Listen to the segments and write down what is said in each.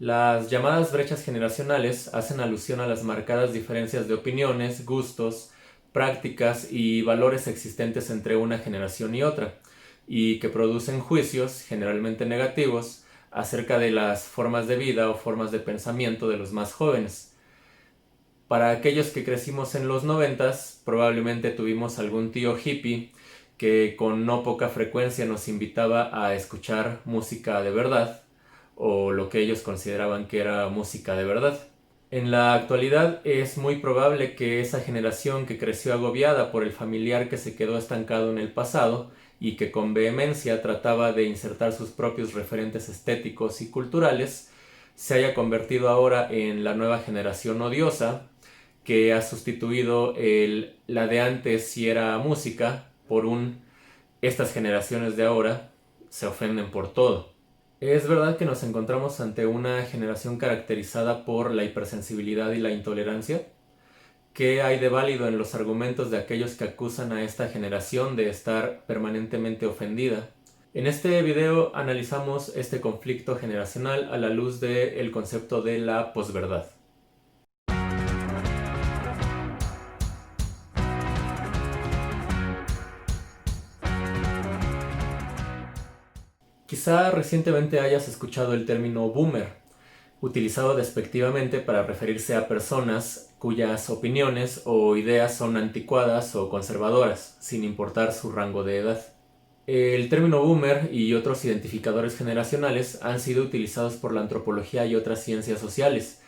Las llamadas brechas generacionales hacen alusión a las marcadas diferencias de opiniones, gustos, prácticas y valores existentes entre una generación y otra, y que producen juicios, generalmente negativos, acerca de las formas de vida o formas de pensamiento de los más jóvenes. Para aquellos que crecimos en los noventas, probablemente tuvimos algún tío hippie que con no poca frecuencia nos invitaba a escuchar música de verdad, o lo que ellos consideraban que era música de verdad. En la actualidad es muy probable que esa generación que creció agobiada por el familiar que se quedó estancado en el pasado y que con vehemencia trataba de insertar sus propios referentes estéticos y culturales, se haya convertido ahora en la nueva generación odiosa que ha sustituido la de antes si era música por estas generaciones de ahora se ofenden por todo. Es verdad que nos encontramos ante una generación caracterizada por la hipersensibilidad y la intolerancia. ¿Qué hay de válido en los argumentos de aquellos que acusan a esta generación de estar permanentemente ofendida? En este video analizamos este conflicto generacional a la luz del concepto de la posverdad. Quizá recientemente hayas escuchado el término boomer, utilizado despectivamente para referirse a personas cuyas opiniones o ideas son anticuadas o conservadoras, sin importar su rango de edad. El término boomer y otros identificadores generacionales han sido utilizados por la antropología y otras ciencias sociales,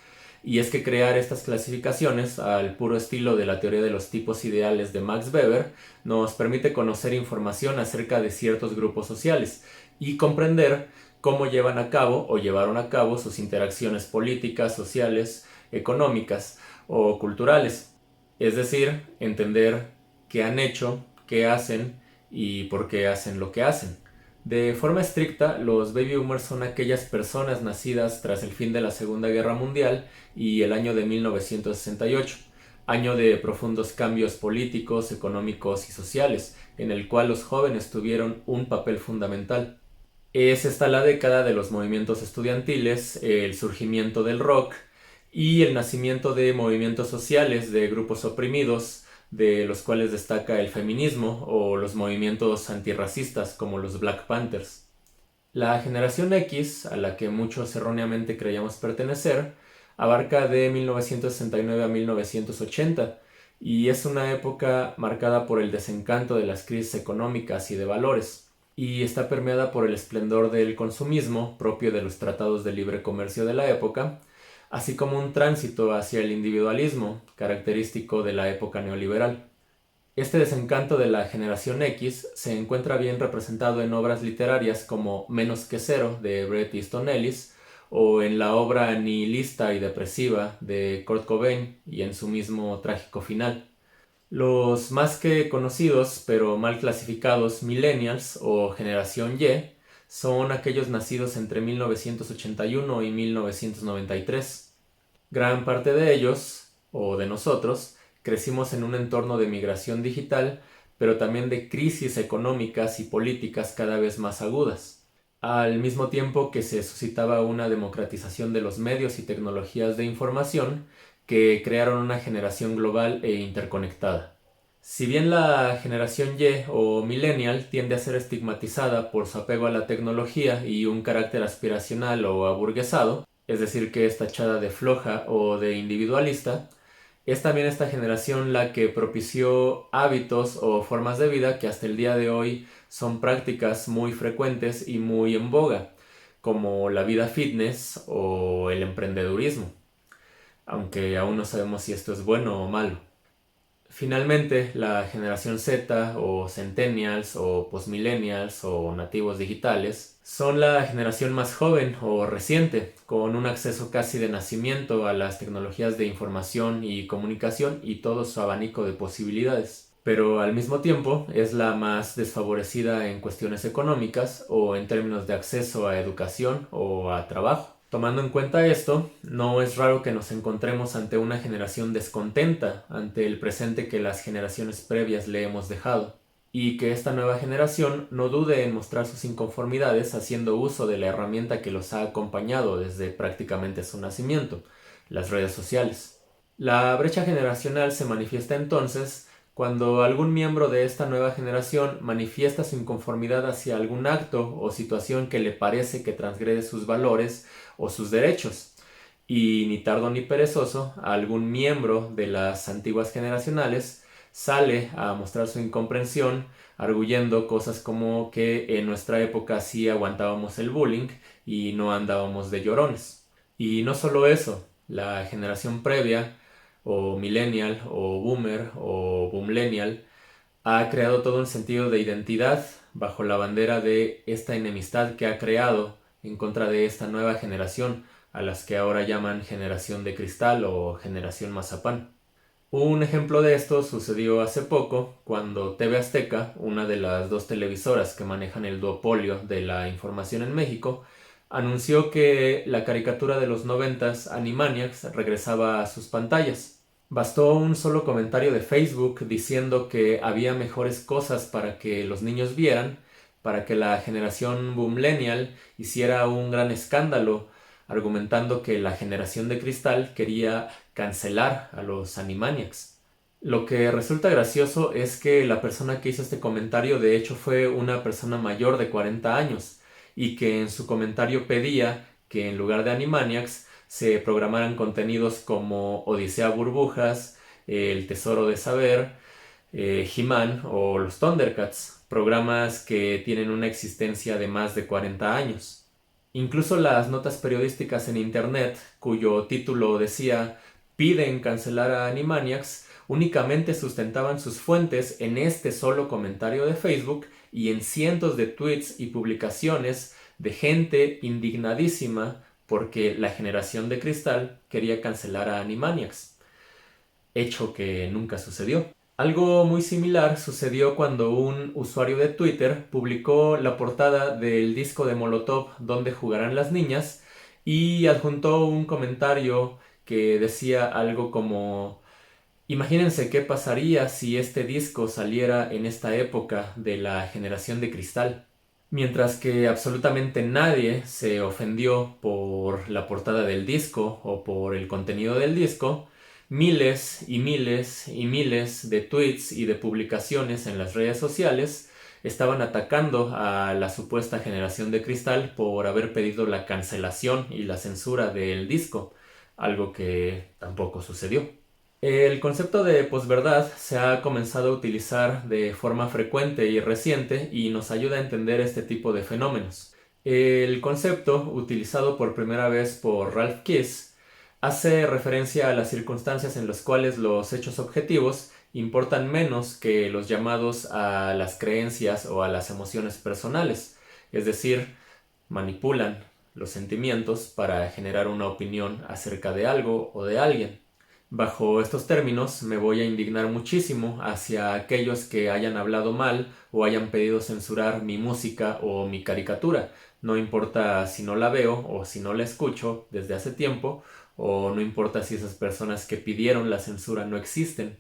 y es que crear estas clasificaciones, al puro estilo de la teoría de los tipos ideales de Max Weber, nos permite conocer información acerca de ciertos grupos sociales y comprender cómo llevan a cabo o llevaron a cabo sus interacciones políticas, sociales, económicas o culturales. Es decir, entender qué han hecho, qué hacen y por qué hacen lo que hacen. De forma estricta, los baby boomers son aquellas personas nacidas tras el fin de la Segunda Guerra Mundial y el año de 1968, año de profundos cambios políticos, económicos y sociales, en el cual los jóvenes tuvieron un papel fundamental. Es esta la década de los movimientos estudiantiles, el surgimiento del rock y el nacimiento de movimientos sociales de grupos oprimidos, de los cuales destaca el feminismo o los movimientos antirracistas como los Black Panthers. La generación X, a la que muchos erróneamente creíamos pertenecer, abarca de 1969 a 1980 y es una época marcada por el desencanto de las crisis económicas y de valores, y está permeada por el esplendor del consumismo propio de los tratados de libre comercio de la época, así como un tránsito hacia el individualismo característico de la época neoliberal. Este desencanto de la generación X se encuentra bien representado en obras literarias como Menos que Cero de Bret Easton Ellis o en la obra nihilista y depresiva de Kurt Cobain y en su mismo trágico final. Los más que conocidos pero mal clasificados millennials o generación Y son aquellos nacidos entre 1981 y 1993. Gran parte de ellos, o de nosotros, crecimos en un entorno de migración digital, pero también de crisis económicas y políticas cada vez más agudas, al mismo tiempo que se suscitaba una democratización de los medios y tecnologías de información que crearon una generación global e interconectada. Si bien la generación Y o millennial tiende a ser estigmatizada por su apego a la tecnología y un carácter aspiracional o aburguesado, es decir, que es tachada de floja o de individualista, es también esta generación la que propició hábitos o formas de vida que hasta el día de hoy son prácticas muy frecuentes y muy en boga, como la vida fitness o el emprendedurismo, aunque aún no sabemos si esto es bueno o malo. Finalmente, la generación Z o centennials o postmillennials o nativos digitales son la generación más joven o reciente, con un acceso casi de nacimiento a las tecnologías de información y comunicación y todo su abanico de posibilidades. Pero al mismo tiempo es la más desfavorecida en cuestiones económicas o en términos de acceso a educación o a trabajo. Tomando en cuenta esto, no es raro que nos encontremos ante una generación descontenta ante el presente que las generaciones previas le hemos dejado. y que esta nueva generación no dude en mostrar sus inconformidades haciendo uso de la herramienta que los ha acompañado desde prácticamente su nacimiento, las redes sociales. La brecha generacional se manifiesta entonces cuando algún miembro de esta nueva generación manifiesta su inconformidad hacia algún acto o situación que le parece que transgrede sus valores o sus derechos, y ni tardo ni perezoso, algún miembro de las antiguas generacionales sale a mostrar su incomprensión, arguyendo cosas como que en nuestra época sí aguantábamos el bullying y no andábamos de llorones. Y no solo eso, la generación previa, o millennial, o boomer, o boomlennial, ha creado todo un sentido de identidad bajo la bandera de esta enemistad que ha creado en contra de esta nueva generación, a las que ahora llaman generación de cristal o generación mazapán. Un ejemplo de esto sucedió hace poco cuando TV Azteca, una de las dos televisoras que manejan el duopolio de la información en México, anunció que la caricatura de los 90s Animaniacs regresaba a sus pantallas. Bastó un solo comentario de Facebook diciendo que había mejores cosas para que los niños vieran, para que la generación boomlennial hiciera un gran escándalo, argumentando que la generación de cristal quería cancelar a los Animaniacs. Lo que resulta gracioso es que la persona que hizo este comentario de hecho fue una persona mayor de 40 años y que en su comentario pedía que en lugar de Animaniacs se programaran contenidos como Odisea Burbujas, El Tesoro de Saber, He-Man o los Thundercats, programas que tienen una existencia de más de 40 años. Incluso las notas periodísticas en internet, cuyo título decía "Piden cancelar a Animaniacs", únicamente sustentaban sus fuentes en este solo comentario de Facebook y en cientos de tweets y publicaciones de gente indignadísima porque la generación de cristal quería cancelar a Animaniacs, hecho que nunca sucedió. Algo muy similar sucedió cuando un usuario de Twitter publicó la portada del disco de Molotov Donde jugarán las niñas y adjuntó un comentario que decía algo como: imagínense qué pasaría si este disco saliera en esta época de la generación de cristal. Mientras que absolutamente nadie se ofendió por la portada del disco o por el contenido del disco, miles y miles y miles de tweets y de publicaciones en las redes sociales estaban atacando a la supuesta generación de cristal por haber pedido la cancelación y la censura del disco, algo que tampoco sucedió. El concepto de posverdad se ha comenzado a utilizar de forma frecuente y reciente y nos ayuda a entender este tipo de fenómenos. El concepto, utilizado por primera vez por Ralph Kiss, hace referencia a las circunstancias en las cuales los hechos objetivos importan menos que los llamados a las creencias o a las emociones personales, es decir, manipulan los sentimientos para generar una opinión acerca de algo o de alguien. Bajo estos términos me voy a indignar muchísimo hacia aquellos que hayan hablado mal o hayan pedido censurar mi música o mi caricatura. No importa si no la veo o si no la escucho desde hace tiempo, o no importa si esas personas que pidieron la censura no existen.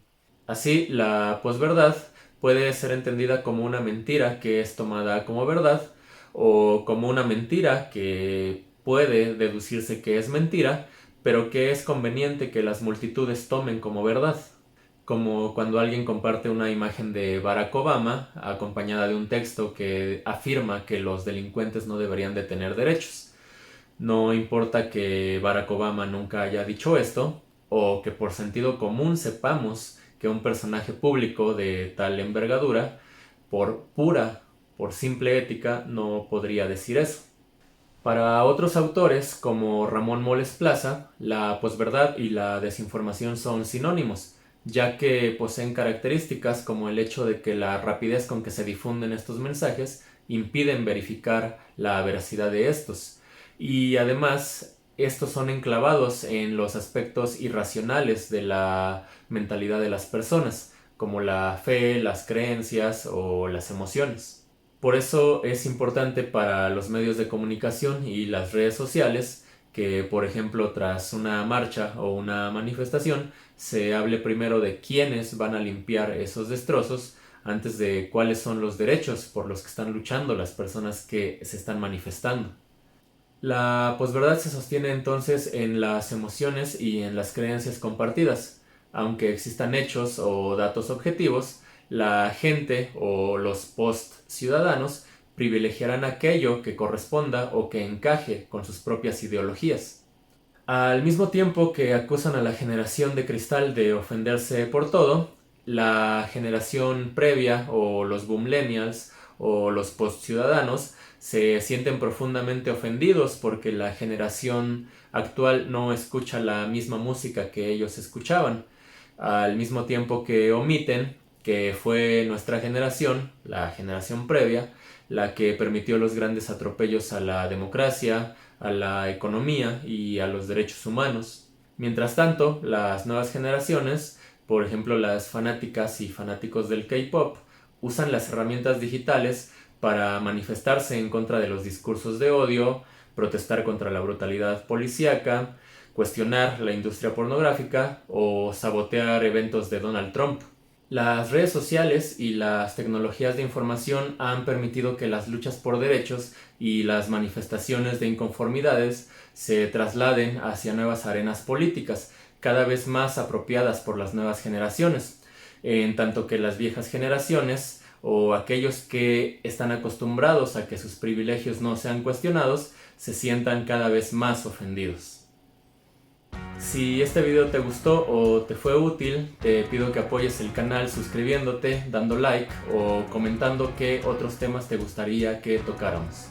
Así, la posverdad puede ser entendida como una mentira que es tomada como verdad, o como una mentira que puede deducirse que es mentira, pero que es conveniente que las multitudes tomen como verdad, como cuando alguien comparte una imagen de Barack Obama acompañada de un texto que afirma que los delincuentes no deberían de tener derechos. No importa que Barack Obama nunca haya dicho esto, o que por sentido común sepamos que un personaje público de tal envergadura, por simple ética, no podría decir eso. Para otros autores, como Ramón Moles Plaza, la posverdad y la desinformación son sinónimos, ya que poseen características como el hecho de que la rapidez con que se difunden estos mensajes impiden verificar la veracidad de estos, y además estos son enclavados en los aspectos irracionales de la mentalidad de las personas, como la fe, las creencias o las emociones. Por eso es importante para los medios de comunicación y las redes sociales que, por ejemplo, tras una marcha o una manifestación, se hable primero de quiénes van a limpiar esos destrozos antes de cuáles son los derechos por los que están luchando las personas que se están manifestando. La posverdad se sostiene entonces en las emociones y en las creencias compartidas. Aunque existan hechos o datos objetivos, la gente o los post-ciudadanos privilegiarán aquello que corresponda o que encaje con sus propias ideologías. Al mismo tiempo que acusan a la generación de cristal de ofenderse por todo, la generación previa o los boomlennials o los postciudadanos se sienten profundamente ofendidos porque la generación actual no escucha la misma música que ellos escuchaban, al mismo tiempo que omiten que fue nuestra generación, la generación previa, la que permitió los grandes atropellos a la democracia, a la economía y a los derechos humanos. Mientras tanto, las nuevas generaciones, por ejemplo las fanáticas y fanáticos del K-pop, usan las herramientas digitales para manifestarse en contra de los discursos de odio, protestar contra la brutalidad policíaca, cuestionar la industria pornográfica o sabotear eventos de Donald Trump. Las redes sociales y las tecnologías de información han permitido que las luchas por derechos y las manifestaciones de inconformidades se trasladen hacia nuevas arenas políticas, cada vez más apropiadas por las nuevas generaciones, en tanto que las viejas generaciones o aquellos que están acostumbrados a que sus privilegios no sean cuestionados se sientan cada vez más ofendidos. Si este video te gustó o te fue útil, te pido que apoyes el canal suscribiéndote, dando like o comentando qué otros temas te gustaría que tocáramos.